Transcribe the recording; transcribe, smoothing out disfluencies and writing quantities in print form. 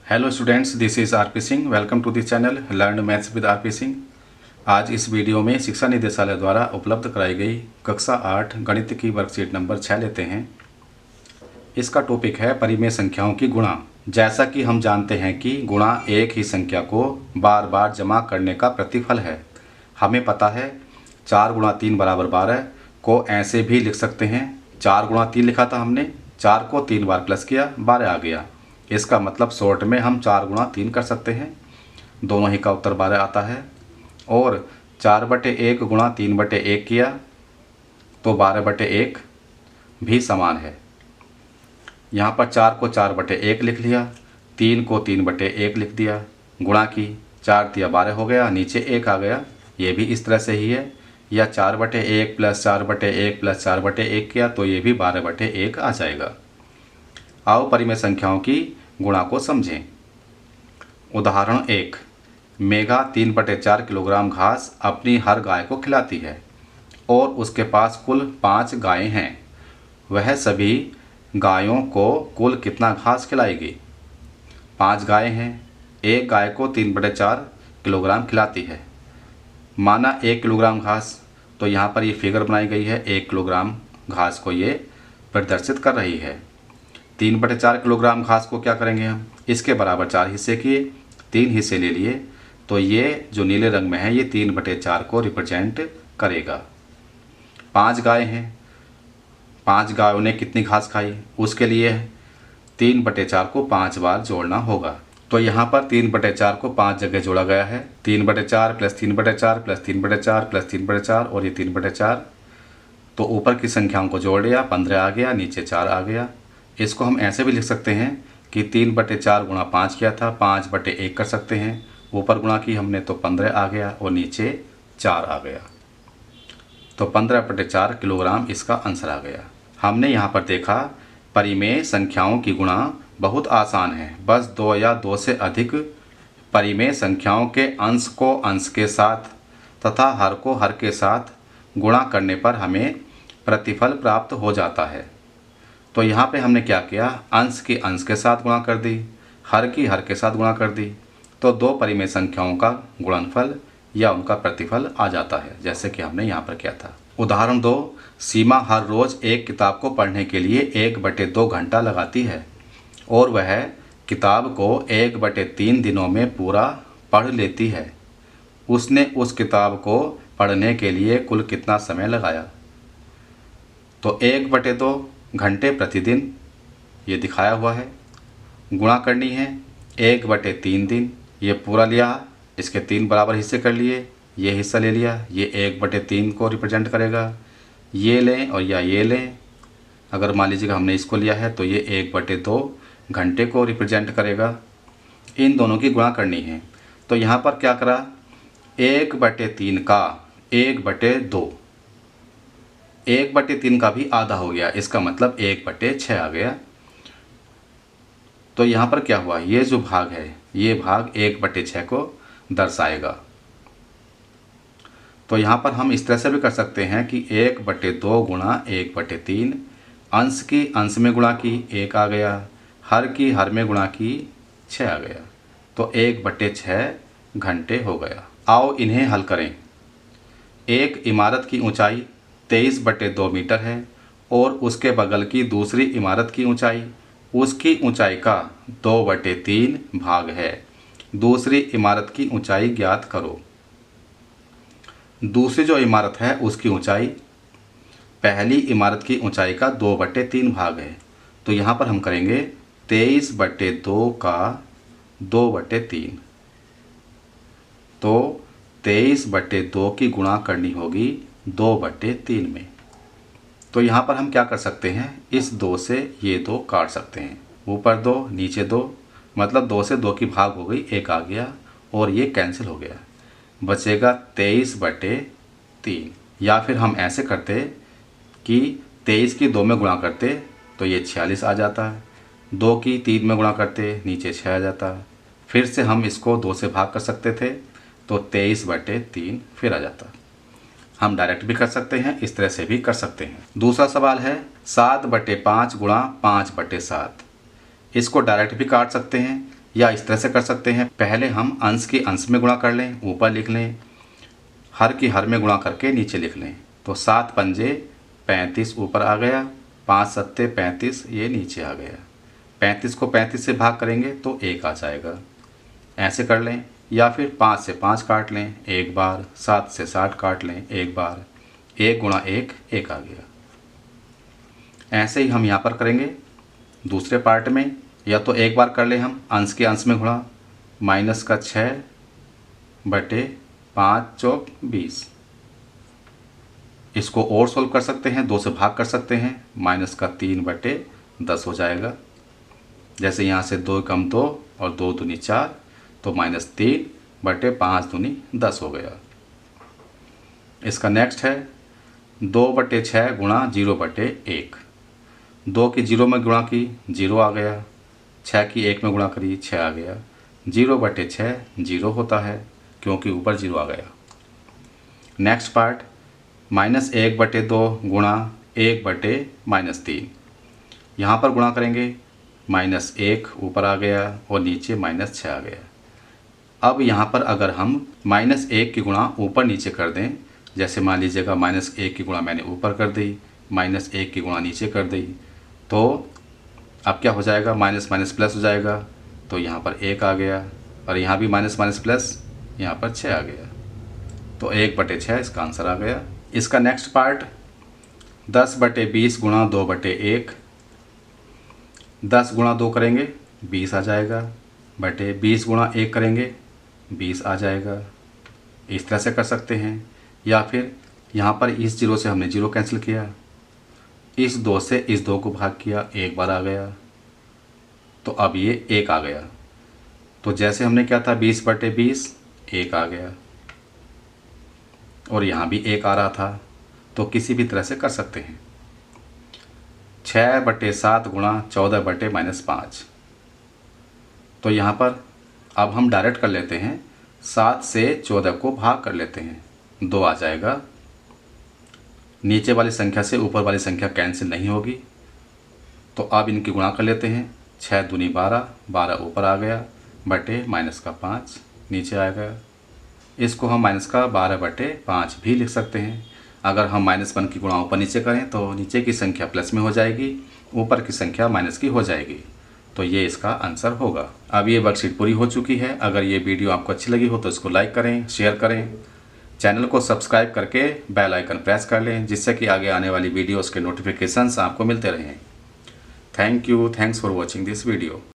Hello students, this is RP Singh. Welcome to this channel learn maths with RP Singh. आज इस video में शिक्षा निदेशालय द्वारा उपलब्ध कराई गई कक्षा 8 गणित की वर्कशीट नंबर 6 लेते हैं। इसका टॉपिक है परिमेय संख्याओं की गुणा। जैसा कि हम जानते हैं कि गुणा एक ही संख्या को बार बार जमा करने का प्रतिफल है। हमें पता है 4 गुणा 3 बराबर 12 को ऐसे भी लिख सकते हैं। 4 गुणा 3 लिखा था हमने, 4 को 3 बार प्लस किया, 12 आ गया। इसका मतलब शॉर्ट में हम 4 गुणा 3 कर सकते हैं। दोनों ही का उत्तर 12 आता है। और 4/1 गुणा 3/1 किया तो 12/1 भी समान है। यहाँ पर 4 को 4/1 लिख लिया, 3 को 3/1 लिख दिया, गुणा की 4 तिया 12 हो गया, नीचे 1 आ गया। ये भी इस तरह से ही है। या 4/1 प्लस 4/1 प्लस 4/1 किया तो ये भी 12/1 आ जाएगा। आओ परिमेय संख्याओं की गुणा को समझें। उदाहरण 1, मेघा 3/4 किलोग्राम घास अपनी हर गाय को खिलाती है और उसके पास कुल 5 गायें हैं। वह सभी गायों को कुल कितना घास खिलाएगी? 5 गायें हैं, एक गाय को 3/4 किलोग्राम खिलाती है। माना 1 किलोग्राम घास, तो यहाँ पर ये फिगर बनाई गई है। 1 किलोग्राम घास को ये प्रदर्शित कर रही है। 3/4 किलोग्राम घास को क्या करेंगे हम? इसके बराबर 4 हिस्से किए, 3 हिस्से ले लिए, तो ये जो नीले रंग में है ये 3/4 को रिप्रेजेंट करेगा। 5 गाय हैं, 5 गायों ने कितनी घास खाई? उसके लिए 3/4 को 5 बार जोड़ना होगा। तो यहाँ पर 3/4 को 5 जगह जोड़ा गया है। 3/4 प्लस 3/4 प्लस 3/4 प्लस 3/4 और ये 3/4। तो ऊपर की संख्याओं को जोड़ लिया, 15 आ गया, नीचे 4 आ गया। इसको हम ऐसे भी लिख सकते हैं कि 3/4 गुणा 5 किया था, 5/1 कर सकते हैं। ऊपर गुणा की हमने तो 15 आ गया और नीचे 4 आ गया। तो 15/4 किलोग्राम इसका आंसर आ गया। हमने यहाँ पर देखा परिमेय संख्याओं की गुणा बहुत आसान है। बस 2 या 2 से अधिक परिमेय संख्याओं के अंश को अंश के साथ तथा हर को हर के साथ गुणा करने पर हमें प्रतिफल प्राप्त हो जाता है। तो यहाँ पे हमने क्या किया? अंश की अंश के साथ गुणा कर दी, हर की हर के साथ गुणा कर दी, तो 2 परिमेय संख्याओं का गुणनफल या उनका प्रतिफल आ जाता है, जैसे कि हमने यहाँ पर किया था। उदाहरण 2, सीमा हर रोज़ एक किताब को पढ़ने के लिए 1/2 घंटा लगाती है और वह किताब को 1/3 दिनों में पूरा पढ़ लेती है। उसने उस किताब को पढ़ने के लिए कुल कितना समय लगाया? तो 1/2 घंटे प्रतिदिन ये दिखाया हुआ है। गुणा करनी है 1/3 दिन, ये पूरा लिया, इसके 3 बराबर हिस्से कर लिए, ये हिस्सा ले लिया, ये 1/3 को रिप्रेजेंट करेगा। ये लें और या ये लें, अगर मान लीजिएगा हमने इसको लिया है तो ये 1/2 घंटे को रिप्रेजेंट करेगा। इन दोनों की गुणा करनी है। तो यहाँ पर क्या करा? 1/3 का 1/2, 1/3 का भी आधा हो गया, इसका मतलब 1/6 आ गया। तो यहाँ पर क्या हुआ? ये जो भाग है ये भाग 1/6 को दर्शाएगा। तो यहाँ पर हम इस तरह से भी कर सकते हैं कि 1/2 गुणा 1/3, अंश की अंश में गुणा की 1 आ गया, हर की हर में गुणा की 6 आ गया। तो 1/6 घंटे हो गया। आओ इन्हें हल करें। एक इमारत की ऊंचाई 23/2 मीटर है और उसके बगल की दूसरी इमारत की ऊंचाई उसकी ऊंचाई का 2/3 भाग है। दूसरी इमारत की ऊंचाई ज्ञात करो। दूसरी जो इमारत है उसकी ऊंचाई पहली इमारत की ऊंचाई का 2/3 भाग है। तो यहाँ पर हम करेंगे 23/2 का 2/3। तो 23/2 की गुणा करनी होगी 2/3 में। तो यहाँ पर हम क्या कर सकते हैं? इस 2 से ये 2 काट सकते हैं, ऊपर 2 नीचे 2, मतलब 2 से 2 की भाग हो गई, 1 आ गया और ये कैंसिल हो गया, बचेगा 23/3। या फिर हम ऐसे करते कि 23 की 2 में गुणा करते तो ये 46 आ जाता है, 2 की 3 में गुणा करते नीचे 6 आ जाता है। फिर से हम इसको 2 से भाग कर सकते थे तो 23/3 फिर आ जाता। हम डायरेक्ट भी कर सकते हैं, इस तरह से भी कर सकते हैं। दूसरा सवाल है 7/5 गुणा 5/7। इसको डायरेक्ट भी काट सकते हैं, या इस तरह से कर सकते हैं, पहले हम अंश के अंश में गुणा कर लें, ऊपर लिख लें, हर की हर में गुणा करके नीचे लिख लें। तो 7 पंजे 35 ऊपर आ गया, 5 सत्ते 35 ये नीचे आ गया। 35 को 35 से भाग करेंगे तो 1 आ जाएगा। ऐसे कर लें, या फिर 5 से 5 काट लें एक बार, 7 से 60 काट लें एक बार। 1 गुणा 1 1 आ गया। ऐसे ही हम यहाँ पर करेंगे दूसरे पार्ट में। या तो एक बार कर लें हम अंश के अंश में गुणा, माइनस का 6 बटे 5 चौक 20। इसको और सोल्व कर सकते हैं, 2 से भाग कर सकते हैं, माइनस का 3 बटे 10 हो जाएगा। जैसे यहाँ से 2 कम 2 और 2 दूनी 4, तो माइनस 3 बटे 5 दूनी 10 हो गया। इसका नेक्स्ट है 2 बटे 6 गुणा 0 बटे 1। 2 की 0 में गुणा की 0 आ गया, 6 की 1 में गुणा करी 6 आ गया। 0 बटे 6 0 होता है क्योंकि ऊपर 0 आ गया। नेक्स्ट पार्ट माइनस 1 बटे 2 गुणा 1 बटे माइनस 3। यहाँ पर गुणा करेंगे, माइनस 1 ऊपर आ गया और नीचे माइनस 6 आ गया। अब यहाँ पर अगर हम माइनस 1 की गुणा ऊपर नीचे कर दें, जैसे मान लीजिएगा माइनस 1 की गुणा मैंने ऊपर कर दी, माइनस 1 की गुणा नीचे कर दी, तो अब क्या हो जाएगा, माइनस माइनस प्लस हो जाएगा। तो यहाँ पर 1 आ गया और यहाँ भी माइनस माइनस प्लस, यहाँ पर 6 आ गया। तो 1 बटे 6 इसका आंसर आ गया। इसका नेक्स्ट पार्ट 10 बटे 20 गुणा 2 बटे 1। 10 गुणा 2 करेंगे 20 आ जाएगा, बटे 20 गुणा 1 करेंगे 20 आ जाएगा। इस तरह से कर सकते हैं। या फिर यहाँ पर इस 0 से हमने 0 कैंसिल किया, इस 2 से इस 2 को भाग किया, एक बार आ गया, तो अब ये 1 आ गया। तो जैसे हमने क्या था 20 बटे 20 1 आ गया, और यहाँ भी 1 आ रहा था। तो किसी भी तरह से कर सकते हैं। 6 बटे 7 गुणा 14 बटे माइनस 5। तो यहाँ पर अब हम डायरेक्ट कर लेते हैं, 7 से 14 को भाग कर लेते हैं, 2 आ जाएगा। नीचे वाली संख्या से ऊपर वाली संख्या कैंसिल नहीं होगी, तो अब इनकी गुणा कर लेते हैं। 6 दूनी 12, 12 ऊपर आ गया, बटे माइनस का 5 नीचे आ गया। इसको हम माइनस का 12 बटे 5 भी लिख सकते हैं। अगर हम -1 की गुणा ऊपर नीचे करें तो नीचे की संख्या प्लस में हो जाएगी, ऊपर की संख्या माइनस की हो जाएगी। तो ये इसका आंसर होगा। अब ये वर्कशीट पूरी हो चुकी है। अगर ये वीडियो आपको अच्छी लगी हो तो इसको लाइक करें, शेयर करें, चैनल को सब्सक्राइब करके बेल आइकन प्रेस कर लें, जिससे कि आगे आने वाली वीडियोस के नोटिफिकेशंस आपको मिलते रहें। Thank you, thanks for watching this video.